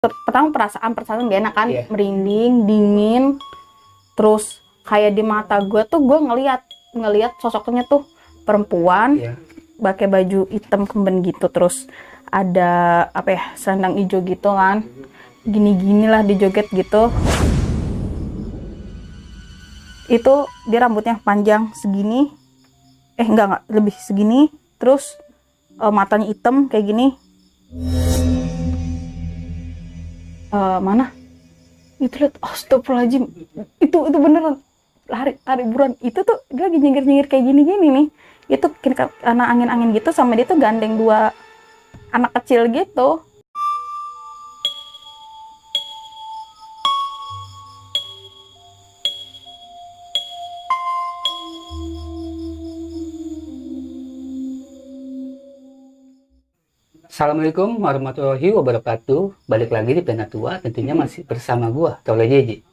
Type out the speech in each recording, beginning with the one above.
Pertama perasaan gak enak kan, Iya. merinding, dingin, terus kayak di mata gue tuh gue ngelihat sosoknya tuh perempuan, Iya. pakai baju hitam kemben gitu, terus ada apa ya, selendang hijau gitu kan, gini-gini lah dijoget gitu. Itu dia rambutnya panjang segini, enggak lebih segini, terus matanya hitam kayak gini. Mana itu, lihat, astagfirullahaladzim, itu beneran lari buruan. Itu tuh dia lagi nyengir kayak gini nih, itu karena angin gitu, sama dia tuh gandeng dua anak kecil gitu. Assalamualaikum warahmatullahi wabarakatuh. Balik lagi di Pena Tua, tentunya masih bersama gua, Tole Jeje.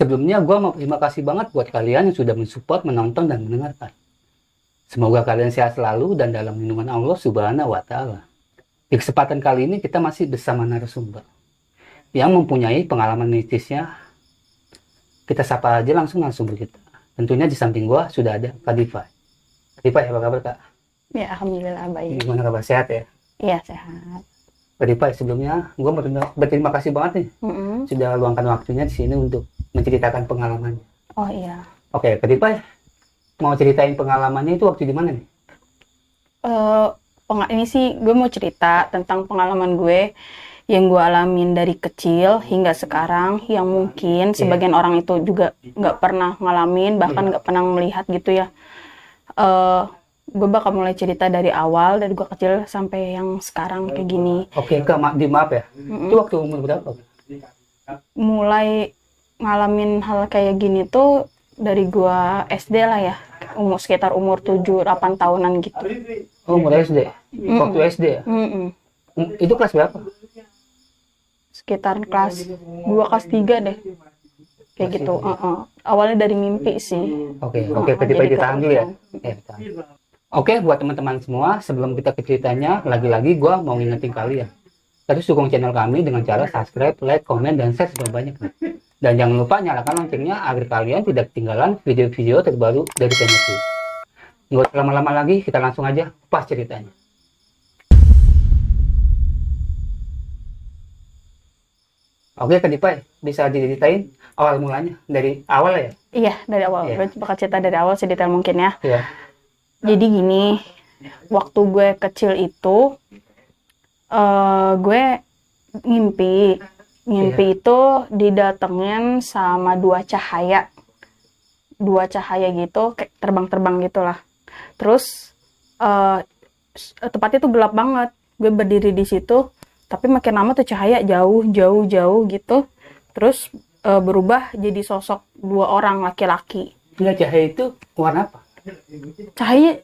Sebelumnya gua mau terima kasih banget buat kalian yang sudah mensupport, menonton, dan mendengarkan. Semoga kalian sehat selalu dan dalam lindungan Allah Subhanahu wa Ta'ala. Di kesempatan kali ini kita masih bersama narasumber yang mempunyai pengalaman mistisnya. Kita sapa aja langsung narasumber kita. Tentunya di samping gua sudah ada Kak Diva. Kak Diva, apa kabar Kak? Ya, alhamdulillah baik. Gimana kabar, sehat ya? Iya, sehat. Kak Diva, sebelumnya gua berterima kasih banget nih sudah luangkan waktunya di sini untuk menceritakan pengalamannya. Oh iya. Oke, Kak Diva, mau ceritain pengalamannya itu waktu di mana nih? Ini sih gue mau cerita tentang pengalaman gue yang gue alamin dari kecil hingga sekarang, yang mungkin sebagian orang itu juga nggak pernah ngalamin, bahkan nggak pernah melihat gitu ya. Gue bakal mulai cerita dari awal, dari gue kecil sampai yang sekarang kayak gini. Oke, Kak, maaf ya. Itu waktu umur berapa? Mulai ngalamin hal kayak gini tuh dari gue SD lah ya, sekitar umur 7-8 tahunan gitu. Oh, umur SD? Waktu SD ya? Itu kelas berapa? Sekitar kelas 2, kelas 3 deh. Kayak gitu. Awalnya dari mimpi sih. Oke, Kak Diva, ditahan dulu ya. Oke, buat teman-teman semua, sebelum kita ke ceritanya, lagi-lagi gue mau ngingetin kalian. Terus dukung channel kami dengan cara subscribe, like, komen, dan share sebanyak-banyaknya. Dan jangan lupa nyalakan loncengnya agar kalian tidak ketinggalan video-video terbaru dari channel itu. Nggak usah lama-lama lagi, kita langsung aja pas ceritanya. Oke, Kak Diva, bisa diceritain awal mulanya dari awal ya? Iya, dari awal. Gue bakal cerita dari awal sedetail mungkin ya. Iya. Jadi gini, waktu gue kecil itu, gue ngimpi itu didatengin sama dua cahaya gitu, kayak terbang gitulah. Terus tempatnya tuh gelap banget, gue berdiri di situ, tapi makin lama tuh cahaya jauh gitu, terus berubah jadi sosok dua orang laki-laki. Cahaya itu warna apa? Cahaya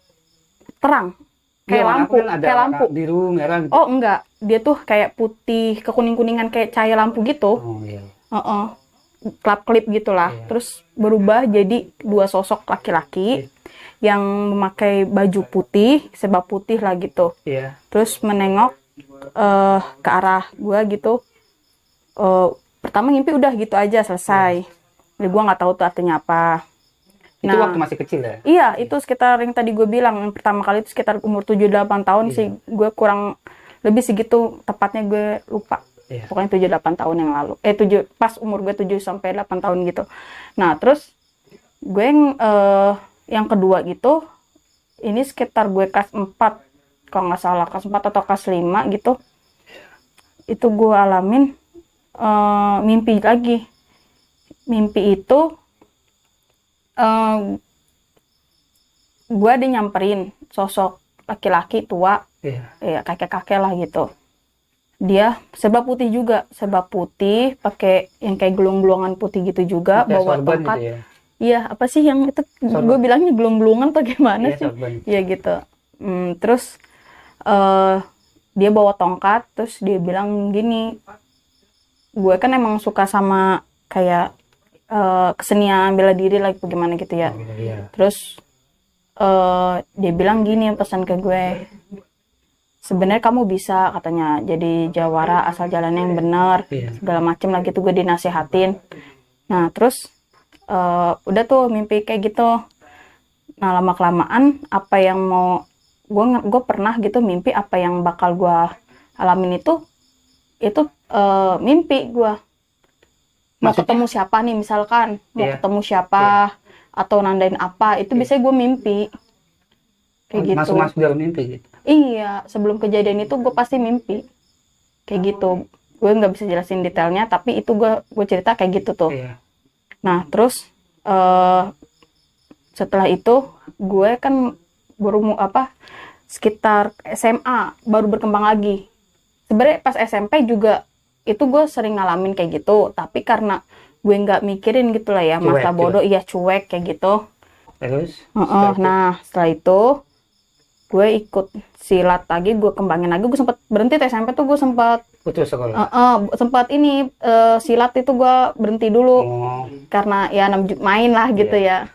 terang, kayak lampu, kan ada kayak lampu biru, merah gitu. Oh enggak, dia tuh kayak putih ke kuning-kuningan, kayak cahaya lampu gitu. Oh iya. Klip gitulah. Terus berubah jadi dua sosok laki-laki yang memakai baju putih, serba putih lah gitu. Terus menengok ke arah gua gitu. Pertama ngimpi udah gitu aja, selesai. Jadi gua nggak tahu tuh artinya apa. Itu waktu masih kecil ya? Iya, itu sekitar yang tadi gue bilang, yang pertama kali itu sekitar umur 7-8 tahun sih. Gue kurang lebih segitu, tepatnya gue lupa. Pokoknya 7-8 tahun yang lalu. Pas umur gue 7-8 tahun gitu. Nah, terus gue yang kedua gitu, ini sekitar gue kelas 4, kalau nggak salah, kelas 4 atau kelas 5 gitu. Itu gue alamin mimpi lagi. Mimpi itu gue ada nyamperin sosok laki-laki tua, ya kakek-kakek lah gitu. Dia serba putih juga, serba putih, pakai yang kayak gelung-gelungan putih gitu juga, bawa tongkat. Gitu ya? Iya, apa sih yang itu? Gue bilangnya gelung-gelungan atau gimana sih? Iya gitu. Terus dia bawa tongkat, terus dia bilang gini, gue kan emang suka sama kayak kesenian bela diri lagi bagaimana gitu ya. Terus dia bilang gini, pesan ke gue, sebenarnya kamu bisa katanya jadi jawara asal jalannya yang benar, segala macem lah gitu gue dinasehatin. Nah terus udah tuh mimpi kayak gitu. Nah lama kelamaan apa yang mau gue pernah gitu mimpi apa yang bakal gue alamin itu mimpi gue mau Maksudnya? ketemu siapa nih misalkan mau ketemu siapa atau nandain apa itu biasanya gue mimpi kayak gitu. Masuk dalam mimpi gitu. Iya sebelum kejadian itu gue pasti mimpi kayak gitu. Gue nggak bisa jelasin detailnya tapi itu gue cerita kayak gitu tuh. Nah terus setelah itu gue kan sekitar SMA baru berkembang lagi. Sebenarnya pas SMP juga itu gue sering ngalamin kayak gitu, tapi karena gue nggak mikirin gitu lah ya, masa bodoh, iya cuek kayak gitu. Terus? Nah setelah itu gue ikut silat lagi, gue kembangin lagi, gue sempat berhenti tuh SMP tuh gue sempat putus sekolah. Sempat ini silat itu gue berhenti dulu karena ya main lah gitu ya.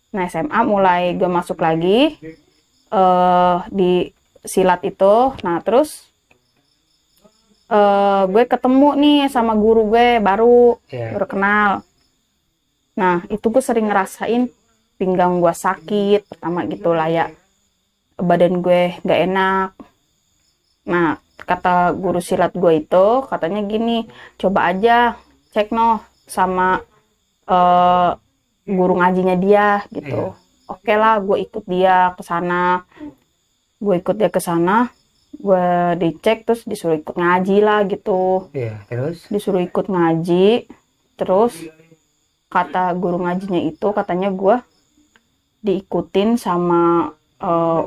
Nah SMA mulai gue masuk lagi di silat itu. Nah terus gue ketemu nih sama guru gue baru kenal. Nah itu gue sering ngerasain pinggang gue sakit pertama gitu lah ya, badan gue nggak enak. Nah kata guru silat gue itu katanya gini, coba aja cek sama guru ngajinya dia gitu. Oke lah gue ikut dia ke sana. Gue dicek terus disuruh ikut ngaji lah gitu. Terus? Disuruh ikut ngaji. Terus kata guru ngajinya itu katanya gue diikutin sama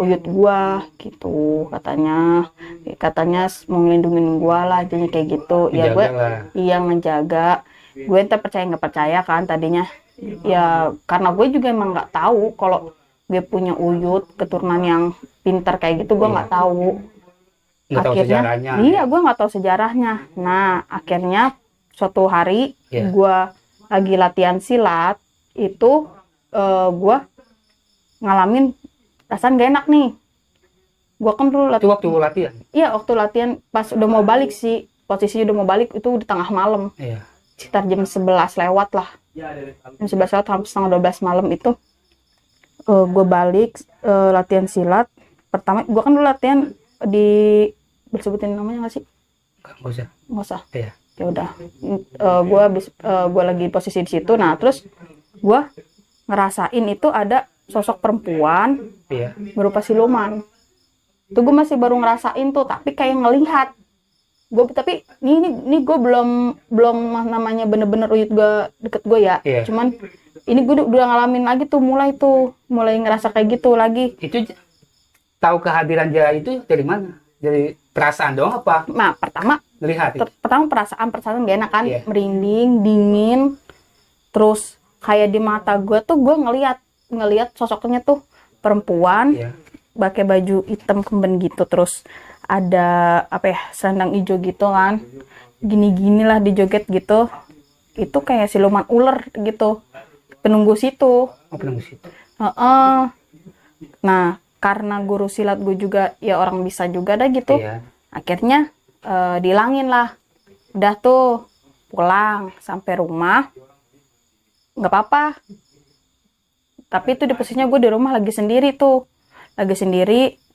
uyut gue gitu katanya mau ngelindungin gue lah intinya kayak gitu. Ya gue ngejaga. Gue entah percaya nggak percaya kan tadinya. Ya karena gue juga emang nggak tahu kalau gue punya uyut keturunan yang pintar kayak gitu, gue nggak tahu. Akhirnya gue nggak tahu sejarahnya. Nah akhirnya suatu hari gue lagi latihan silat itu gue ngalamin perasaan gak enak nih. Gue kan dulu itu waktu latihan? Iya waktu latihan pas udah mau balik sih, posisinya udah mau balik itu di tengah malam. Sekitar jam 11 lewat lah, jam 11 lewat hampir setengah 12 malam itu gue balik latihan silat. Pertama gue kan dulu latihan di bersebutin namanya nggak sih? Nggak usah. Ya udah. Gue lagi posisi di situ. Nah terus gue ngerasain itu ada sosok perempuan berupa siluman. Itu gue masih baru ngerasain tuh, tapi kayak ngelihat. Tapi ini gue belum namanya bener-bener uyut gue deket gue ya. Cuman ini gue udah ngalamin lagi tuh, mulai ngerasa kayak gitu lagi. Itu tahu kehadiran dia itu dari mana? Dari perasaan doang apa? Nah pertama melihat. Pertama perasaan gak enak kan, merinding, dingin, terus kayak di mata gue tuh gue ngelihat sosoknya tuh perempuan, pakai baju hitam kemben gitu, terus ada selendang hijau gitu kan, gini-gini lah dijoget gitu. Itu kayak siluman ular gitu, penunggu situ. Nah karena guru silat gue juga ya orang bisa juga dah gitu. Akhirnya dihilangin lah. Udah tuh pulang sampai rumah nggak apa-apa. Tapi itu di posisinya gue di rumah lagi sendiri,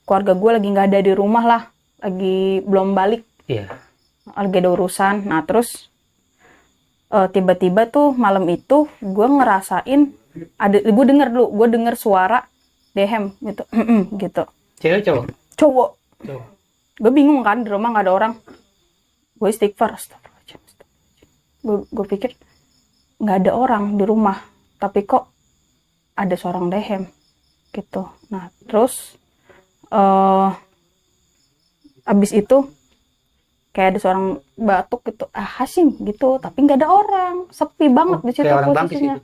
keluarga gue lagi nggak ada di rumah lah, lagi belum balik, lagi ada urusan. Nah terus tiba-tiba tuh malam itu gue ngerasain gue denger suara dehem gitu, gitu. Cewek cowok. Gue bingung kan, di rumah nggak ada orang. Gue istighfar, gue pikir nggak ada orang di rumah, tapi kok ada seorang dehem gitu. Nah terus abis itu kayak ada seorang batuk gitu, Hasim gitu, tapi nggak ada orang, sepi banget di situ posisinya.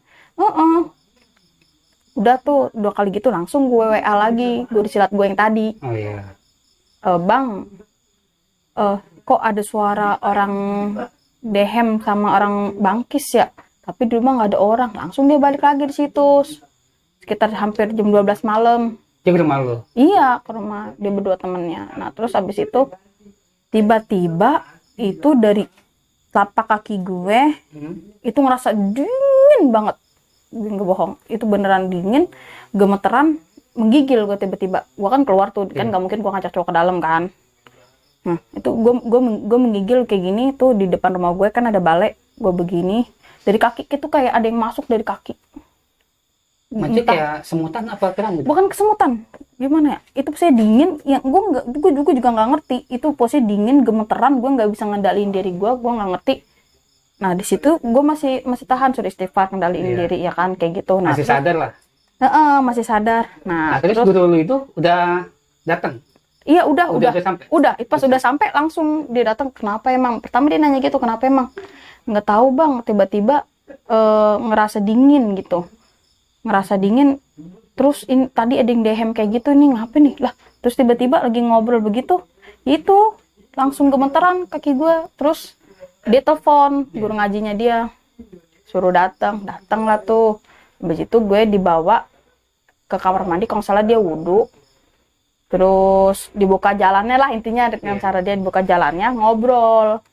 Udah tuh 2 kali gitu langsung gue WA lagi guru silat gue yang tadi. Bang, kok ada suara orang dehem sama orang bangkis ya, tapi di rumah nggak ada orang. Langsung dia balik lagi di situ sekitar hampir jam 12 malam. Dia ke rumah lo? Iya, ke rumah dia berdua temennya. Nah terus abis itu tiba-tiba itu dari telapak kaki gue itu ngerasa dingin banget. Gue nggak bohong, itu beneran dingin, gemeteran, menggigil gue tiba-tiba. Gue kan keluar tuh, kan nggak mungkin gue ngajak cowok ke dalam kan. Nah itu gue menggigil kayak gini tuh di depan rumah gue kan ada balai. Gue begini dari kaki itu kayak ada yang masuk dari kaki. Macam kayak semutan apa kerang gitu? Bukan kesemutan, gimana ya? Itu posisi dingin, yang gue juga nggak ngerti. Itu posisi dingin, gemeteran, gue nggak bisa ngendaliin diri gue nggak ngerti. Nah di situ gue masih tahan, suruh istighfar, ngendaliin diri ya kan, kayak gitu. Nah, masih sadar lah. Masih sadar. Nah terus guru lu itu udah datang? Iya udah sampai. Pas udah sampai langsung dia datang. Kenapa emang? Pertama dia nanya gitu, kenapa emang? Nggak tahu bang, tiba-tiba ngerasa dingin gitu. Ngerasa dingin, terus ini tadi ada yang dehem kayak gitu nih, ngapa nih lah, terus tiba-tiba lagi ngobrol begitu, itu langsung gemeteran kaki gue. Terus dia telepon guru ngajinya dia, suruh datang lah tuh. Habis itu gue dibawa ke kamar mandi, kalau nggak salah dia wudhu, terus dibuka jalannya lah intinya, dengan cara dia dibuka jalannya, ngobrol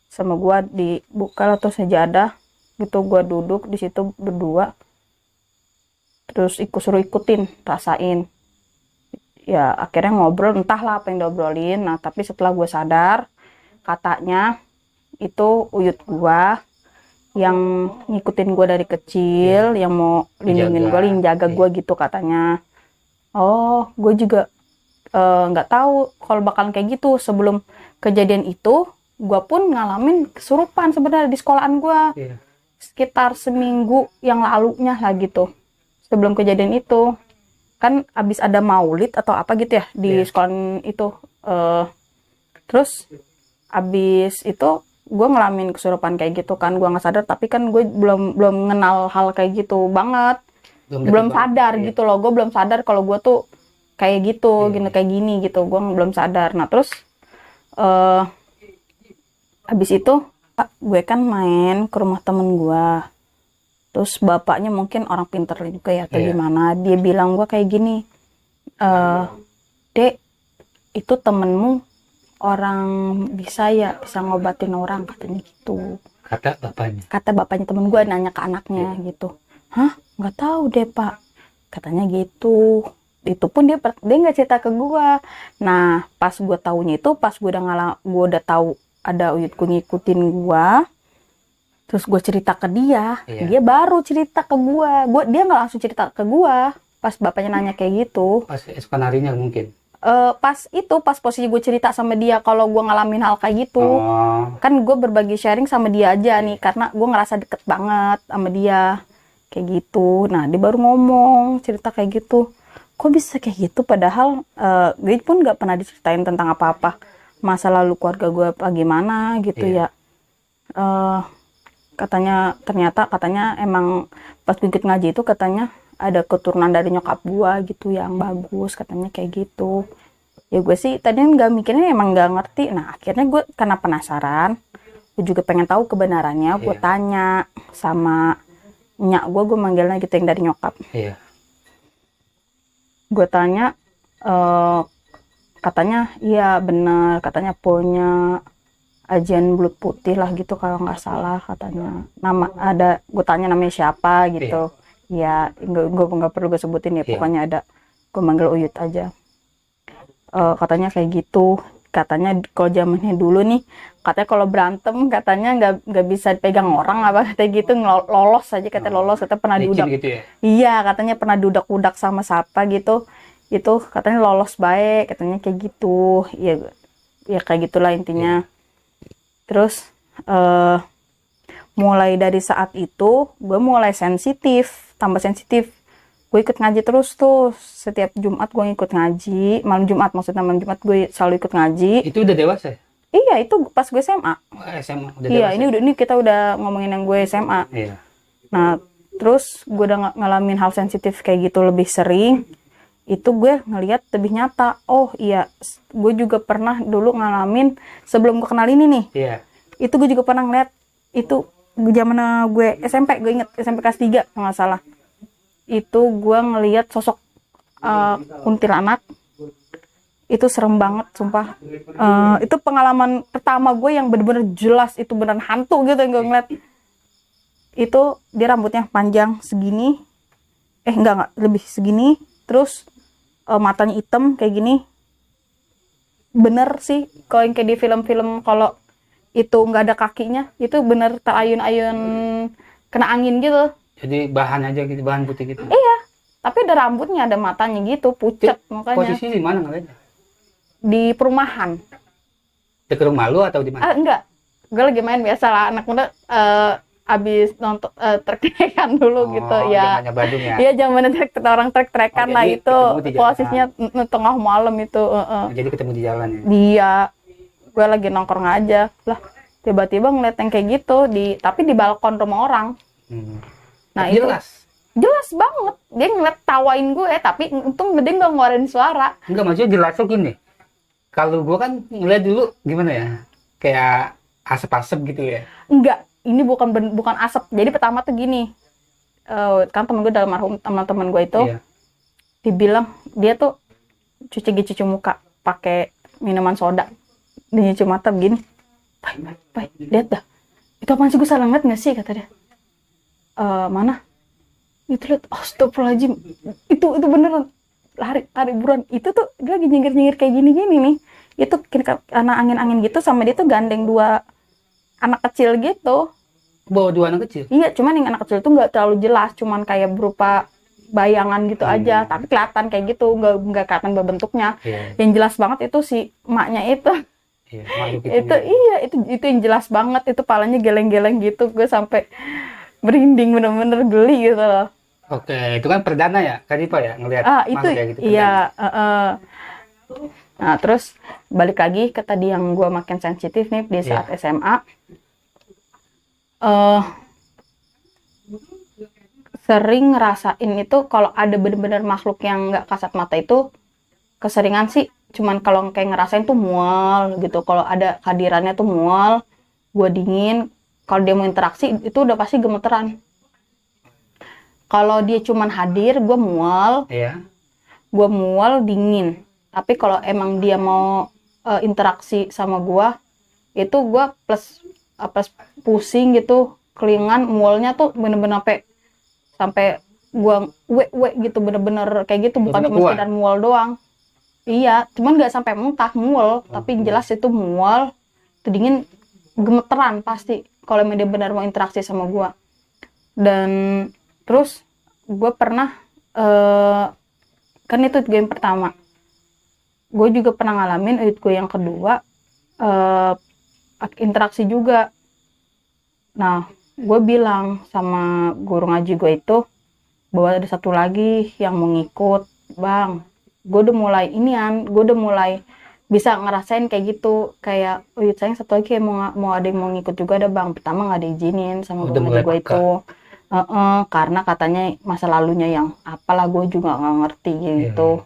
sama gue, dibuka lah tuh sejadah gitu, gue duduk di situ berdua. Terus suruh ikutin, rasain. Ya akhirnya ngobrol, entahlah apa yang diobrolin. Nah tapi setelah gue sadar, katanya itu uyut gue yang ngikutin gue dari kecil, yang mau lindungin gue, jaga gue gitu katanya. Oh, gue juga nggak tahu kalau bakalan kayak gitu. Sebelum kejadian itu, gue pun ngalamin kesurupan sebenarnya di sekolahan gue. Sekitar seminggu yang lalunya lah gitu. Sebelum kejadian itu kan abis ada maulid atau apa gitu ya di sekolah itu, terus abis itu gue ngalamin kesurupan kayak gitu kan, gue nggak sadar, tapi kan gue belum mengenal hal kayak gitu banget, belum sadar gitu loh, gue belum sadar kalau gue tuh kayak gitu, kayak gini gitu, gue belum sadar. Nah terus abis itu gue kan main ke rumah temen gue. Terus bapaknya mungkin orang pinter juga ya atau gimana. Dia bilang gue kayak gini, Dek, itu temenmu orang bisa ngobatin orang, katanya gitu. Kata bapaknya? Kata bapaknya temen gue, nanya ke anaknya gitu. Hah? Nggak tahu deh pak, katanya gitu. Itu pun dia nggak cerita ke gue. Nah pas gue taunya itu, pas gue udah tahu ada uyutku ngikutin gue. Terus gue cerita ke dia, dia baru cerita ke gue. Dia nggak langsung cerita ke gue pas bapaknya nanya kayak gitu. Pas esokan harinya mungkin? Pas posisi gue cerita sama dia kalau gue ngalamin hal kayak gitu. Kan gue berbagi sharing sama dia aja nih, karena gue ngerasa deket banget sama dia. Kayak gitu. Nah dia baru ngomong, cerita kayak gitu. Kok bisa kayak gitu? Padahal gue pun nggak pernah diceritain tentang apa-apa masa lalu keluarga gue apa gimana gitu ya. Ternyata katanya emang pas ikut ngaji itu katanya ada keturunan dari nyokap gua gitu yang bagus, katanya kayak gitu. Ya gue sih tadinya nggak mikirnya, emang nggak ngerti. Nah akhirnya gue karena penasaran, gue juga pengen tahu kebenarannya. Gue tanya sama nyak gue manggilnya gitu yang dari nyokap. Gue tanya, katanya iya bener, katanya punya ajian belut putih lah gitu kalau nggak salah, katanya. Gue tanya namanya siapa gitu. Ya gue nggak perlu gue sebutin ya, pokoknya ada, gue manggil Uyut aja. Katanya kayak gitu. Katanya kalau zamannya dulu nih, katanya kalau berantem katanya nggak bisa dipegang orang apa kayak gitu, lolos aja, katanya lolos, katanya pernah diudak gitu ya? Iya, katanya pernah diudak-udak sama siapa gitu, itu katanya lolos baik, katanya kayak gitu. Ya kayak gitulah intinya. Terus mulai dari saat itu gue mulai tambah sensitif. Gue ikut ngaji terus tuh, setiap Jumat gue ikut ngaji, malam Jumat gue selalu ikut ngaji. Itu udah dewasa ya? Iya, itu pas gue SMA. SMA udah iya, dewasa. ini kita udah ngomongin yang gue SMA. Nah terus gue udah ngalamin hal sensitif kayak gitu lebih sering. Itu gue ngelihat lebih nyata. Oh iya, gue juga pernah dulu ngalamin sebelum gue kenal ini nih. Itu gue juga pernah ngeliat, itu zaman gue SMP, gue inget SMP kelas 3 kalau nggak salah. Itu gue ngelihat sosok kuntilanak. Itu serem banget, sumpah. Itu pengalaman pertama gue yang bener-bener jelas itu beneran hantu gitu yang gue ngeliat. Itu dia rambutnya panjang segini, enggak lebih segini, terus matanya hitam kayak gini. Bener sih, kalau yang kayak di film-film kalau itu nggak ada kakinya, itu bener terayun-ayun kena angin gitu. Jadi bahan aja gitu, bahan putih gitu. Iya, tapi ada rambutnya, ada matanya gitu, pucat makanya. Posisi di mana ngeliatnya? Di perumahan. Dekat rumah lu atau di mana? Enggak, gue lagi main biasa lah, anak muda abis nonton trek-trekan dulu gitu ya. Zamannya Badung ya. Iya, zaman orang trek-trekan lah jadi itu, ketemu di jalan. posisinya tengah malam itu. Jadi ketemu di jalan ya. Dia, gue lagi nongkrong aja lah, tiba-tiba ngeliat yang kayak gitu tapi di balkon rumah orang. Nah itu jelas banget, dia ngeliat tawain gue, tapi untung gede nggak ngeluarin suara. Enggak, maksudnya jelasnya gini, kalau gue kan ngeliat dulu gimana ya, kayak asap-asap gitu ya. Enggak, ini bukan asap. Jadi pertama tuh gini, kan temen gue, almarhum teman-teman gue itu, dibilang dia tuh cuci muka pakai minuman soda, dia nyuci mata begini. Pai, lihat dah, itu apaan sih, gue salah ngeliat nggak sih, kata dia. Mana? Itu lihat, astagfirullahaladzim, itu beneran lari buruan. Itu tuh dia lagi nyengir kayak gini nih. Itu karena angin gitu, sama dia tuh gandeng 2 anak kecil gitu. Bawa 2 anak kecil? Iya, cuman yang anak kecil tuh nggak terlalu jelas, cuman kayak berupa bayangan gitu aja, tapi kelihatan kayak gitu, nggak kelihatan bentuknya. Yang jelas banget itu si emaknya itu. Itu yang jelas banget, itu palanya geleng-geleng gitu, gue sampai merinding, bener-bener geli gitu loh. Oke, itu kan perdana ya, Kadipa ya, ngelihat itu kayak gitu. Iya. Nah, terus balik lagi ke tadi yang gue makin sensitif nih di saat SMA. Sering ngerasain itu kalau ada bener-bener makhluk yang nggak kasat mata itu, keseringan sih cuman kalau kayak ngerasain tuh mual gitu. Kalau ada kehadirannya tuh mual, gue dingin. Kalau dia mau interaksi itu udah pasti gemeteran. Kalau dia cuman hadir, gue mual. Gue mual dingin. Tapi kalau emang dia mau interaksi sama gue, itu gue plus pusing gitu, kelingan, mualnya tuh bener-bener sampai gue gitu, bener-bener kayak gitu, bukan cuma sekedar mual doang. Iya, cuman nggak sampai muntah, mual, tapi jelas itu mual, itu dingin, gemeteran pasti kalau emang dia benar mau interaksi sama gue. Dan terus gue pernah kan itu gue yang pertama, gue juga pernah ngalamin gue yang kedua interaksi juga. Nah, gue bilang sama guru ngaji gue itu bahwa ada satu lagi yang mau ngikut. Bang, gue udah mulai bisa ngerasain kayak gitu, kayak sayang satu lagi mau ada yang mau ngikut juga ada bang. Pertama nggak diizinin sama guru ngaji gue itu. Karena katanya masa lalunya yang apalah, gue juga nggak ngerti gitu.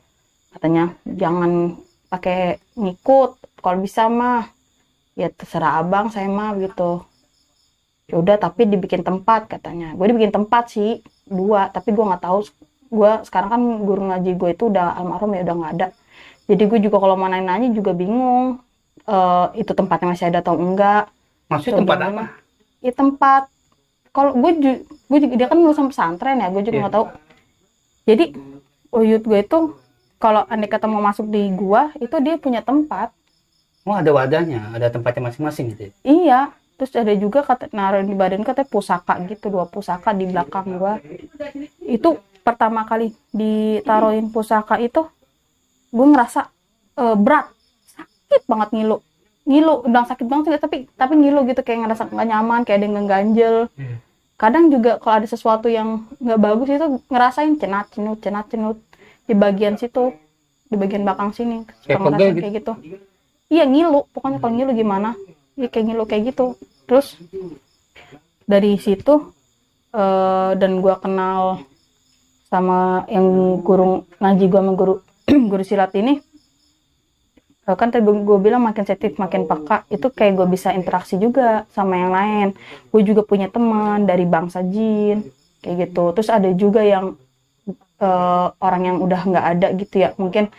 Katanya jangan pakai ngikut, kalau bisa mah ya terserah abang, saya mah gitu. Ya udah, tapi dibikin tempat katanya. Gue dibikin tempat sih 2, tapi gue nggak tahu. Gue sekarang kan guru ngaji gue itu udah almarhum ya, udah nggak ada. Jadi gue juga kalau mau nanya juga bingung itu tempatnya masih ada atau enggak. Maksudnya tempat apa? Ya tempat, kalau gue juga, dia kan lulusan pesantren ya, gue juga nggak tahu. Jadi uyut gue itu kalau andai kata mau masuk di gua, itu dia punya tempat. Oh, ada wadahnya, ada tempatnya masing-masing gitu ya? Iya, terus ada juga naruh di badan katanya pusaka gitu, 2 pusaka di belakang gua. Itu pertama kali ditaruhin pusaka itu, gue ngerasa berat, sakit banget, ngilu, udah sakit banget tapi ngilu gitu, kayak ngerasa nggak nyaman, kayak ada yang ngeganjel. Kadang juga kalau ada sesuatu yang nggak bagus itu ngerasain cenat-cenut di bagian situ, di bagian belakang sini, suka ngerasain kayak gitu. Iya, ngilu, pokoknya kalau ngilu gimana, ya kayak ngilu kayak gitu. Terus dari situ dan gue kenal sama yang guru ngaji gue sama guru silat ini, kan tadi gue bilang makin sensitif, makin peka, itu kayak gue bisa interaksi juga sama yang lain. Gue juga punya teman dari bangsa jin kayak gitu. Terus ada juga yang orang yang udah nggak ada gitu ya, mungkin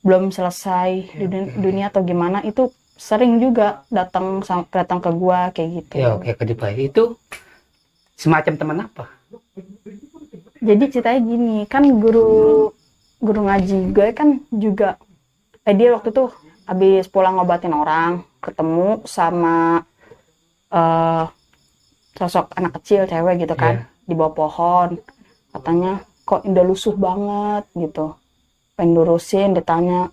belum selesai di dunia atau gimana, itu sering juga datang ke gua kayak gitu. Ya oke, ke Dubai itu semacam teman apa? Jadi ceritanya gini, kan guru ngaji gue kan juga dia waktu itu habis pulang ngobatin orang, ketemu sama sosok anak kecil cewek gitu kan, di bawah pohon. Katanya kok udah lusuh banget gitu, pengen lurusin, ditanya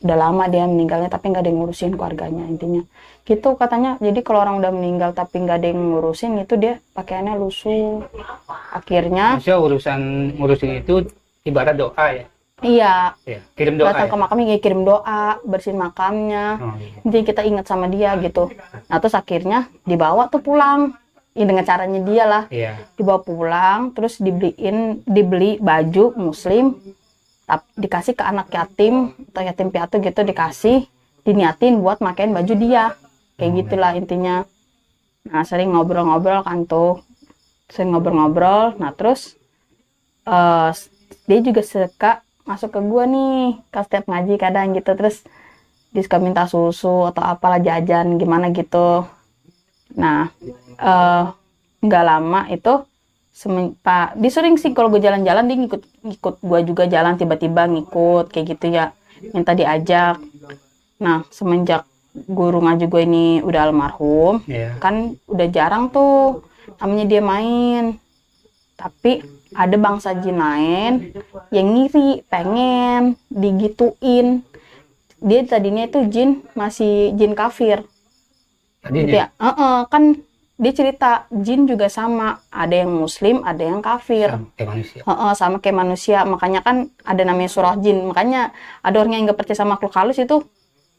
udah lama dia meninggalnya tapi nggak ada yang ngurusin keluarganya, intinya gitu katanya. Jadi kalau orang udah meninggal tapi nggak ada yang ngurusin, itu dia pakaiannya lusuh. Akhirnya Maksudnya ngurusin itu ibarat doa ya? iya, Kirim doa datang ya? ke makamnya ya kirim doa, bersihin makamnya. Jadi kita ingat sama dia gitu. Nah terus akhirnya dibawa tuh pulang, ya dengan caranya dia lah. Dibawa pulang, terus dibeli baju muslim, dikasih ke anak yatim atau yatim piatu gitu, dikasih, diniatin buat makain baju dia, kayak gitulah intinya. Nah sering ngobrol-ngobrol kan tuh, sering ngobrol-ngobrol. Nah terus dia juga suka masuk ke gua nih, pas setiap ngaji kadang gitu, terus dia suka minta susu atau apalah, jajan gimana gitu. Nah nggak lama itu dia sering sih kalau gue jalan-jalan, dia ngikut gue juga jalan, tiba-tiba ngikut kayak gitu ya, minta diajak. Nah semenjak guru ngaji gue ini udah almarhum, kan udah jarang tuh namanya dia main. Tapi ada bangsa jin lain yang ngiri, pengen digituin. Dia tadinya itu masih jin kafir. Gitu ya. Kan dia cerita jin juga sama, ada yang muslim, ada yang kafir. Sama kayak manusia. Sama kayak manusia. Makanya kan ada namanya surah jin. Makanya ada orang yang nggak percaya sama makhluk halus itu,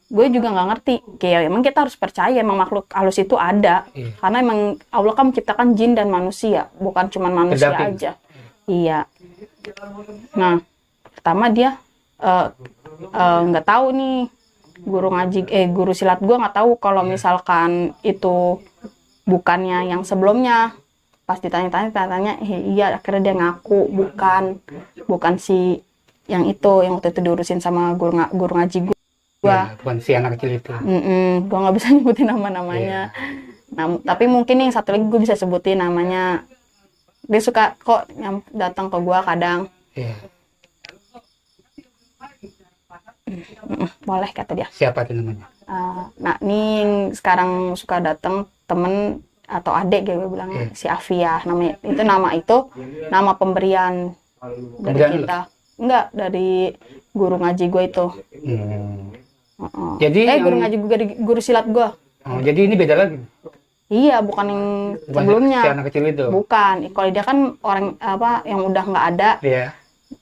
gue juga nggak ngerti. Kayak emang kita harus percaya emang makhluk halus itu ada. Karena emang Allah kan menciptakan jin dan manusia, bukan cuma manusia aja. Iya. Nah, pertama dia nggak tahu nih, guru silat gue nggak tahu kalau misalkan itu bukannya yang sebelumnya. Pas ditanya, iya, akhirnya dia ngaku bukan si yang itu, yang waktu itu diurusin sama guru ngaji gue. Bukan si anak kecil itu. Gue nggak bisa nyebutin nama-namanya. Nah, tapi mungkin yang satu lagi gue bisa sebutin namanya. Dia suka kok datang ke gue kadang. Boleh kata dia. Siapa itu namanya? Nah ini yang sekarang suka datang, temen atau adik gue bilang, si Afia namanya. Itu nama pemberian dari kita. Enggak, dari guru ngaji gue itu. Jadi guru ngaji gue, guru silat gue. Jadi ini beda lagi? Iya, bukan yang sebelumnya. Si anak kecil itu? Bukan. Kalau dia kan orang yang udah nggak ada.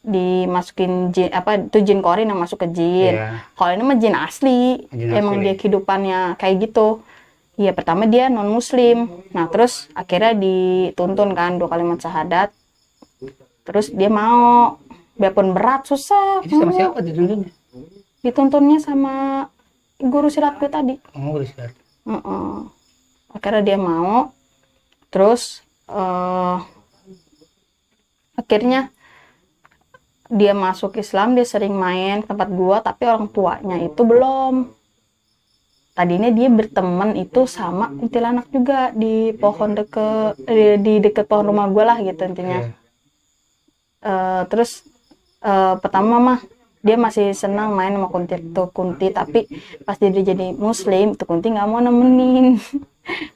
Dimasukin jin, itu jin korin yang masuk ke jin. Kalau ini mah jin asli. Emang dia kehidupannya kayak gitu. Iya, pertama dia non muslim. Nah terus akhirnya dituntun kan 2 kalimat syahadat. Terus dia mau, biarpun berat, susah. Itu sama siapa dituntunnya? Dituntunnya sama guru silat gue tadi. Guru silat. Akhirnya dia mau. Terus akhirnya dia masuk Islam, dia sering main ke tempat gua, tapi orang tuanya itu belum. Tadinya dia berteman itu sama kuntilanak juga di pohon di deket pohon rumah gua lah gitu intinya. Terus pertama mah dia masih senang main sama kunti, tapi pas dia jadi muslim, tuh kunti nggak mau nemenin.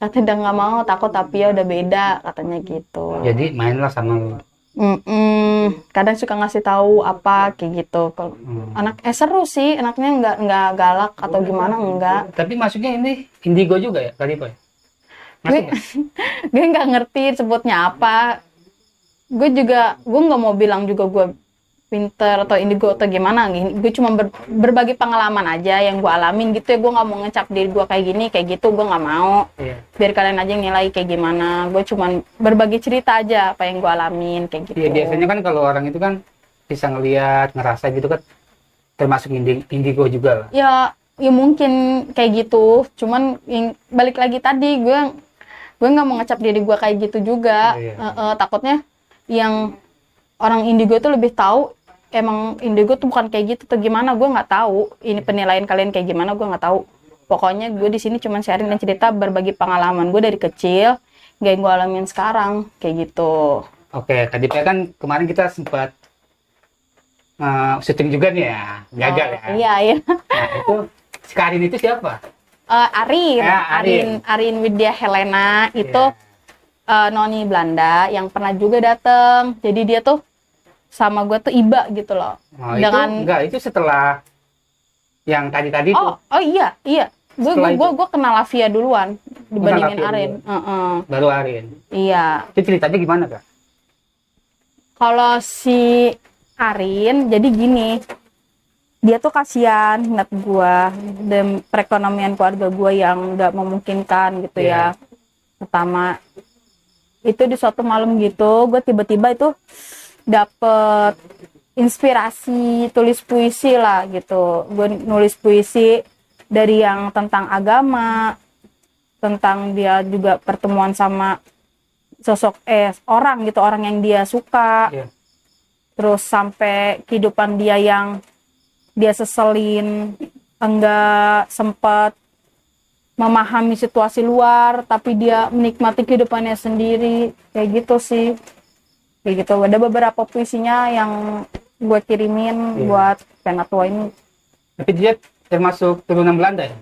Katanya udah nggak mau, takut tapi ya udah beda, katanya gitu. Jadi mainlah sama lu. Kadang suka ngasih tahu apa kayak gitu. Anak seru sih, anaknya nggak galak atau gimana, enggak. Tapi masuknya ini indigo juga ya tadi Pak? Gue nggak ngerti sebutnya apa. Gue nggak mau bilang juga gue pinter atau indigo atau gimana. Gue cuma berbagi pengalaman aja yang gue alamin gitu ya. Gue nggak mau ngecap diri gue kayak gini kayak gitu, gue nggak mau. Biar kalian aja yang nilai kayak gimana. Gue cuma berbagi cerita aja apa yang gue alamin kayak gitu. Biasanya kan kalau orang itu kan bisa ngelihat, ngerasa gitu kan, termasuk indigo juga lah. Ya mungkin kayak gitu. Cuman yang balik lagi tadi, gue nggak mau ngecap diri gue kayak gitu juga. Takutnya yang orang indigo tuh lebih tahu emang indigo tuh bukan kayak gitu tuh gimana, gue nggak tahu. Ini penilaian kalian kayak gimana, gue nggak tahu. Pokoknya gue di sini cuma sharing dan cerita, berbagi pengalaman gue dari kecil, gak yang gue alamin sekarang kayak gitu. Oke, tadi kan kemarin kita sempat syuting juga nih ya, gagal ya. Iya, iya. Nah itu si Karin itu siapa? Arin, Ya, Arin. Arin Widya Helena itu Iya. noni Belanda yang pernah juga dateng. Jadi dia tuh sama gue tuh iba gitu loh. Oh, Dengan itu setelah yang tadi tuh. oh iya. Setelah itu? Gue kenal Lavia duluan dibandingin Lavia Arin. Baru Arin. Iya. Itu ceritanya gimana Kak? Kalau si Arin jadi gini, dia tuh kasihan ngeliat gue dan perekonomian keluarga gue yang nggak memungkinkan gitu ya. Pertama itu di suatu malam gitu, gue tiba-tiba itu dapet inspirasi tulis puisi lah gitu. Gue nulis puisi dari yang tentang agama, tentang dia juga pertemuan sama sosok orang gitu, orang yang dia suka. Terus sampai kehidupan dia yang dia seselin, enggak sempat memahami situasi luar, tapi dia menikmati kehidupannya sendiri, kayak gitu sih. Kayak gitu. Ada beberapa puisinya yang gue kirimin buat Penatua ini. Tapi dia termasuk turunan Belanda ya?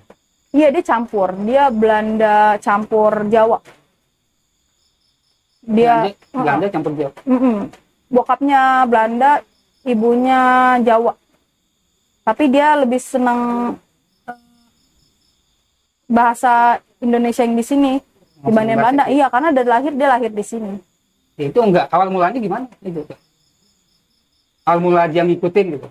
Iya, dia campur. Dia Belanda campur Jawa. Dia Belanda campur Jawa. Bokapnya Belanda, ibunya Jawa. Tapi dia lebih senang bahasa Indonesia yang di sini dibanding Belanda. Iya, karena dari lahir dia lahir di sini. Itu enggak, awal mulanya gimana itu? Awal mula dia ngikutin gitu.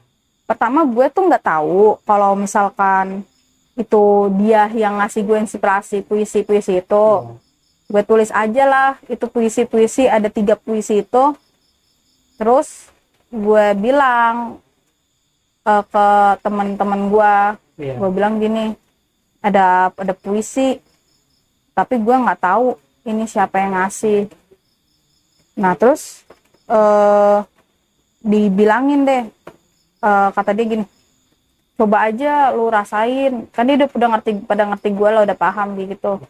Pertama gue tuh nggak tahu kalau misalkan itu dia yang ngasih gue inspirasi puisi-puisi itu. Gue tulis aja lah itu puisi-puisi, ada 3 puisi itu. Terus gue bilang ke teman-teman gue, gue bilang gini, ada puisi, tapi gue nggak tahu ini siapa yang ngasih. Nah terus dibilangin deh, kata dia gini, coba aja lu rasain, kan dia udah pada ngerti gue lah, udah paham gitu.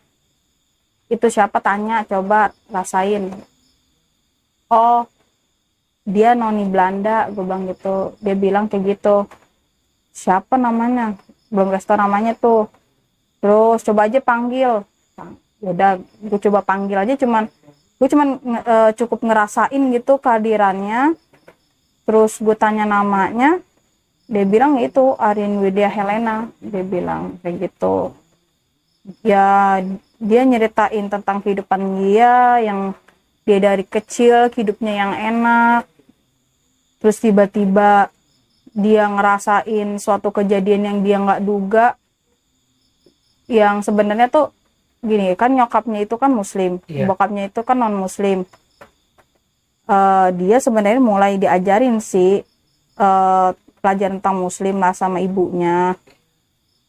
Itu siapa, tanya, coba rasain. Oh, dia noni Belanda, gue bilang gitu. Dia bilang kayak gitu. Siapa namanya? Belum kasih tau namanya tuh. Terus coba aja panggil. Udah, gue coba panggil aja, gue cuman cukup ngerasain gitu kehadirannya. Terus gue tanya namanya, dia bilang itu Arin Widya Helena, dia bilang kayak gitu. Ya dia nyeritain tentang kehidupan dia, yang dia dari kecil hidupnya yang enak, terus tiba-tiba dia ngerasain suatu kejadian yang dia nggak duga, yang sebenarnya tuh gini kan, nyokapnya itu kan muslim, bokapnya itu kan non muslim. Dia sebenarnya mulai diajarin sih pelajaran tentang muslim lah sama ibunya.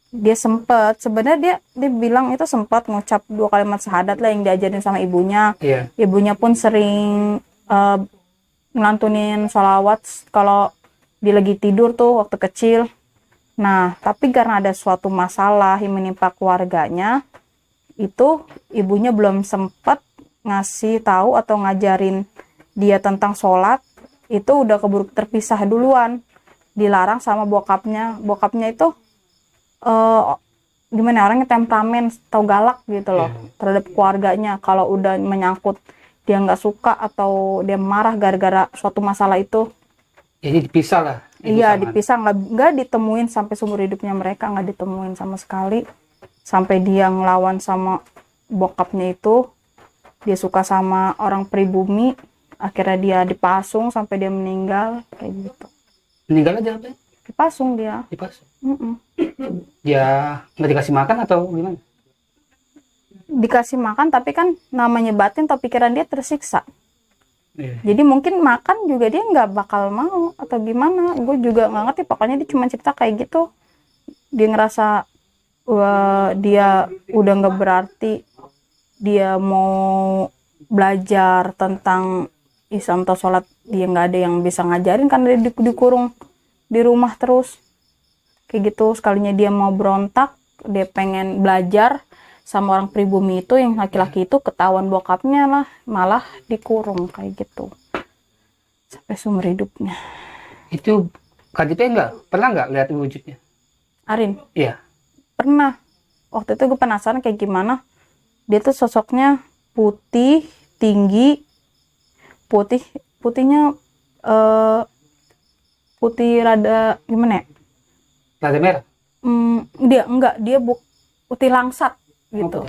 Dia sempet sebenarnya dia bilang itu sempat ngucap 2 kalimat syahadat lah yang diajarin sama ibunya. Ibunya pun sering ngelantunin sholawat kalau dia lagi tidur tuh waktu kecil. Nah tapi karena ada suatu masalah yang menimpa keluarganya, itu ibunya belum sempat ngasih tahu atau ngajarin dia tentang sholat. Itu udah keburu terpisah duluan, dilarang sama bokapnya. Bokapnya itu gimana, orangnya temperamen atau galak gitu loh terhadap keluarganya. Kalau udah menyangkut dia nggak suka atau dia marah gara-gara suatu masalah itu, jadi dipisah lah. Iya, dipisah, nggak ditemuin sampai seumur hidupnya mereka, nggak ditemuin sama sekali. Sampai dia ngelawan sama bokapnya itu, dia suka sama orang pribumi, akhirnya dia dipasung sampai dia meninggal kayak gitu. Meninggal aja apa? Dipasung dia. Dipasung. Ya nggak dikasih makan atau gimana? Dikasih makan, tapi kan namanya batin atau pikiran dia tersiksa. Jadi mungkin makan juga dia nggak bakal mau atau gimana, gue juga nggak ngerti. Pokoknya dia cuma cerita kayak gitu. Dia ngerasa dia udah nggak berarti, dia mau belajar tentang Islam atau sholat dia nggak ada yang bisa ngajarin karena dia dikurung di rumah terus kayak gitu. Sekalinya dia mau berontak, dia pengen belajar sama orang pribumi itu yang laki-laki itu ketahuan bokapnya lah, malah dikurung kayak gitu sampai seumur hidupnya. Itu KDP pernah nggak lihat wujudnya? Arin? Iya. Pernah. Waktu itu gue penasaran kayak gimana. Dia tuh sosoknya putih, tinggi, putihnya putih rada gimana ya? Rada merah? Dia putih langsat gitu.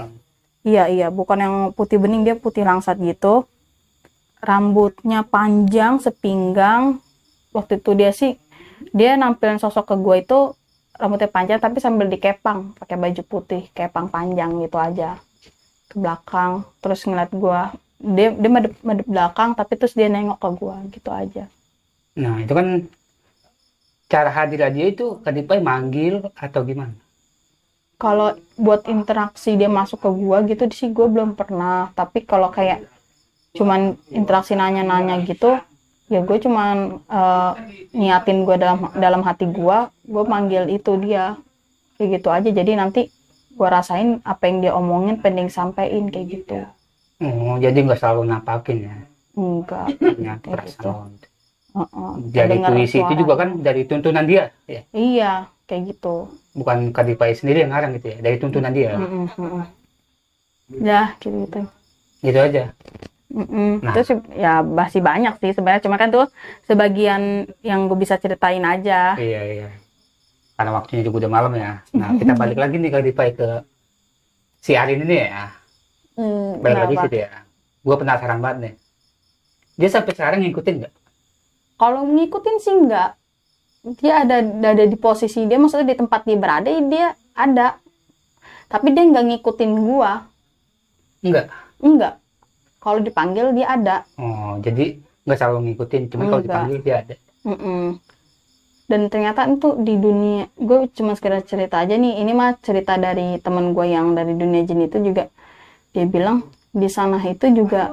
Iya, bukan yang putih bening, dia putih langsat gitu. Rambutnya panjang sepinggang. Waktu itu dia nampilin sosok ke gue itu rambutnya panjang tapi sambil dikepang pakai baju putih, kepang panjang gitu aja ke belakang. Terus ngeliat gue, dia medep belakang tapi terus dia nengok ke gue gitu aja. Nah itu kan cara hadir dia itu KDP manggil atau gimana? Kalau buat interaksi dia masuk ke gua gitu sih gue belum pernah. Tapi kalau kayak cuman interaksi nanya-nanya gitu, ya gue cuman niatin gue dalam hati gue manggil itu dia kayak gitu aja. Jadi nanti gue rasain apa yang dia omongin, pending sampein kayak gitu. Oh, jadi nggak selalu nampakin ya? Enggak. Kayak gitu. Jadi puisi itu juga kan dari tuntunan dia ya? Iya, kayak gitu. Bukan KDP sendiri yang ngarang gitu ya, dari tuntunan dia. Ya gitu. Gitu aja. Nah. Terus ya masih banyak sih sebenarnya, cuma kan tuh sebagian yang gue bisa ceritain aja. Iya. Karena waktunya juga udah malam ya. Nah kita balik lagi nih KDP ke si Arin ini ya. Balik lagi gitu ya. Gue penasaran banget nih. Dia sampai sekarang ngikutin nggak? Kalau ngikutin sih enggak. Dia ada di posisi dia, maksudnya di tempat dia berada dia ada. Tapi dia nggak ngikutin gua. Enggak. Kalau dipanggil dia ada. Oh, jadi nggak selalu ngikutin, cuma kalau dipanggil dia ada. Dan ternyata itu di dunia, gue cuma sekedar cerita aja nih. Ini mah cerita dari temen gue yang dari dunia jin itu juga. Dia bilang di sana itu juga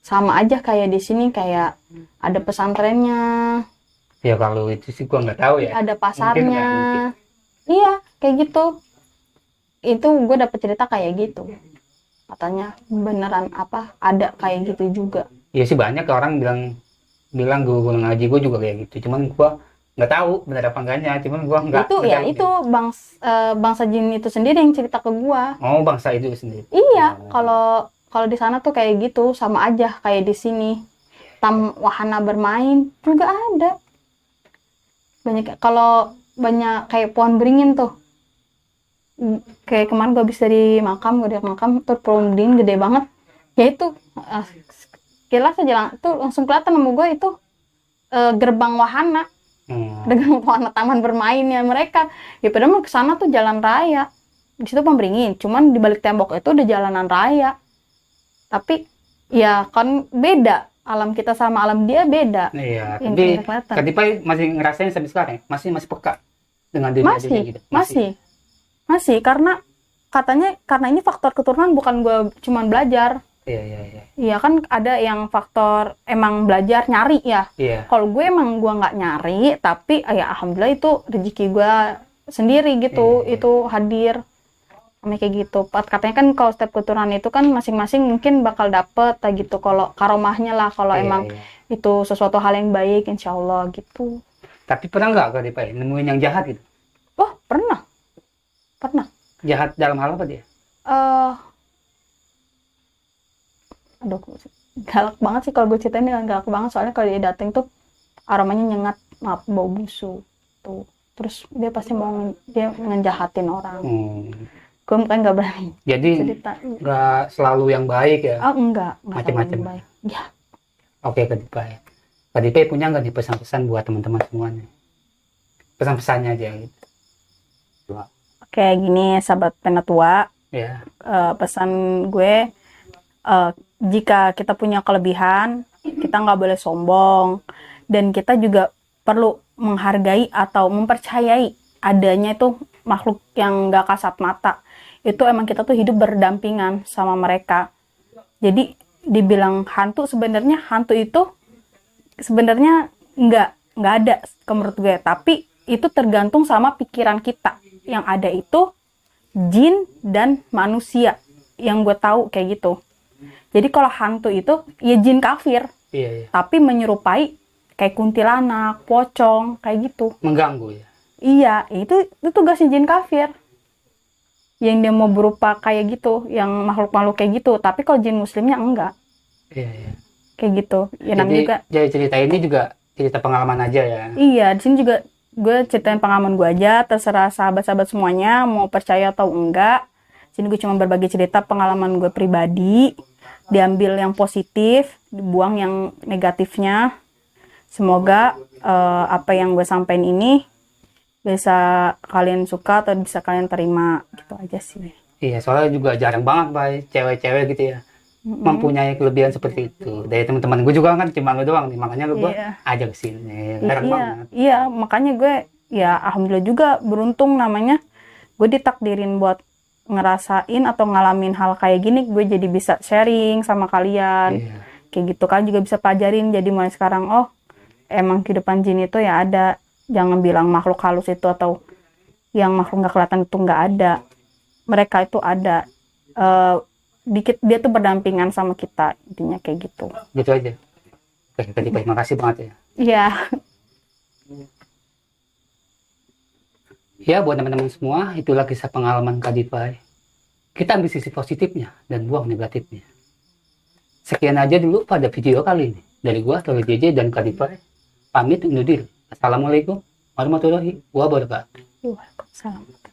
sama aja kayak di sini, kayak ada pesantrennya. Ya kalau itu sih gua nggak tahu ya. Ada pasarnya. Iya, kayak gitu. Itu gue dapet cerita kayak gitu. Katanya beneran ada kayak gitu juga. Iya sih banyak orang bilang guru ngaji gue juga kayak gitu. Cuman gua nggak tahu benar apa enggaknya. Cuman gua nggak. Itu bangsa jin itu sendiri yang cerita ke gua. Oh, bangsa itu sendiri. Iya, kalau di sana tuh kayak gitu, sama aja kayak di sini. Wahana bermain juga ada. Banyak kayak pohon beringin tuh. Kayak kemarin gue habis dari makam, tuh pohon beringin gede banget. Ya itu kilas aja tuh langsung kelihatan sama gue itu gerbang wahana. Dengan wahana taman bermainnya mereka. Ya padahal ke sana tuh jalan raya. Di situ pohon beringin, cuman di balik tembok itu udah jalanan raya. Tapi ya kan beda, alam kita sama alam dia beda. Iya, tapi KDP masih ngerasain sampai sekarang ya? Masih peka dengan dunia gitu? Masih, karena katanya karena ini faktor keturunan, bukan gue cuman belajar. Iya kan ada yang faktor emang belajar nyari ya. Kalau gue emang gue nggak nyari, tapi ya alhamdulillah itu rezeki gue sendiri gitu. Itu hadir kayak gitu. Katanya kan kalau setiap keturunan itu kan masing-masing mungkin bakal dapet gitu. Kalau karomahnya lah, kalau emang itu sesuatu hal yang baik, insya Allah gitu. Tapi pernah nggak KDP nemuin yang jahat gitu? Oh pernah. Jahat dalam hal apa dia? Aduh, galak banget sih kalau gue ceritain, galak banget soalnya kalau dia dateng tuh aromanya nyengat, bau busuk tuh. Terus dia pasti mau ngejahatin orang. Gue mungkin nggak berani. Jadi nggak selalu yang baik ya? Oh enggak macam-macam. Ya. Oke KDP punya nggak nih pesan-pesan buat teman-teman semuanya? Pesan-pesannya aja gitu. Oke, gini sahabat penatua. Ya. Pesan gue, jika kita punya kelebihan, kita nggak boleh sombong, dan kita juga perlu menghargai atau mempercayai adanya itu makhluk yang nggak kasat mata. Itu emang kita tuh hidup berdampingan sama mereka. Jadi dibilang hantu, sebenarnya hantu itu sebenarnya nggak ada menurut gue, tapi itu tergantung sama pikiran kita. Yang ada itu jin dan manusia, yang gue tahu kayak gitu. Jadi kalau hantu itu ya jin kafir, Iya. tapi menyerupai kayak kuntilanak, pocong, kayak gitu. Mengganggu ya. Iya, itu tugasnya jin kafir. Yang dia mau berupa kayak gitu, yang makhluk-makhluk kayak gitu. Tapi kalau jin muslimnya enggak. Iya. Kayak gitu. Ya namanya Jadi juga. jadi cerita ini juga cerita pengalaman aja ya. Iya, di sini juga gue ceritain pengalaman gue aja, terserah sahabat-sahabat semuanya mau percaya atau enggak. Sini gue cuma berbagi cerita pengalaman gue pribadi, diambil yang positif, dibuang yang negatifnya. Semoga apa yang gue sampaikan ini bisa kalian suka atau bisa kalian terima, gitu aja sih. Iya, soalnya juga jarang banget Bay, cewek-cewek gitu ya mempunyai kelebihan seperti itu. Dari teman-teman gue juga kan cuma lu doang nih, makanya gue ajak ke sini. Jarang banget. Iya, makanya gue ya alhamdulillah juga beruntung namanya gue ditakdirin buat ngerasain atau ngalamin hal kayak gini, gue jadi bisa sharing sama kalian. Iya. Kayak gitu kan juga bisa pelajarin, jadi mulai sekarang oh emang kehidupan jin itu ya ada. Jangan bilang makhluk halus itu atau yang makhluk nggak kelihatan itu nggak ada. Mereka itu ada. Dikit dia tuh berdampingan sama kita, intinya kayak gitu. Gitu aja. Oke, terima kasih banget ya. Iya. Ya, buat teman-teman semua, itulah kisah pengalaman Kak Dipai. Kita ambil sisi positifnya dan buang negatifnya. Sekian aja dulu pada video kali ini. Dari gua, Tore JJ dan Kak Dipai. Pamit undur diri. Assalamualaikum warahmatullahi wabarakatuh. Waalaikumsalam.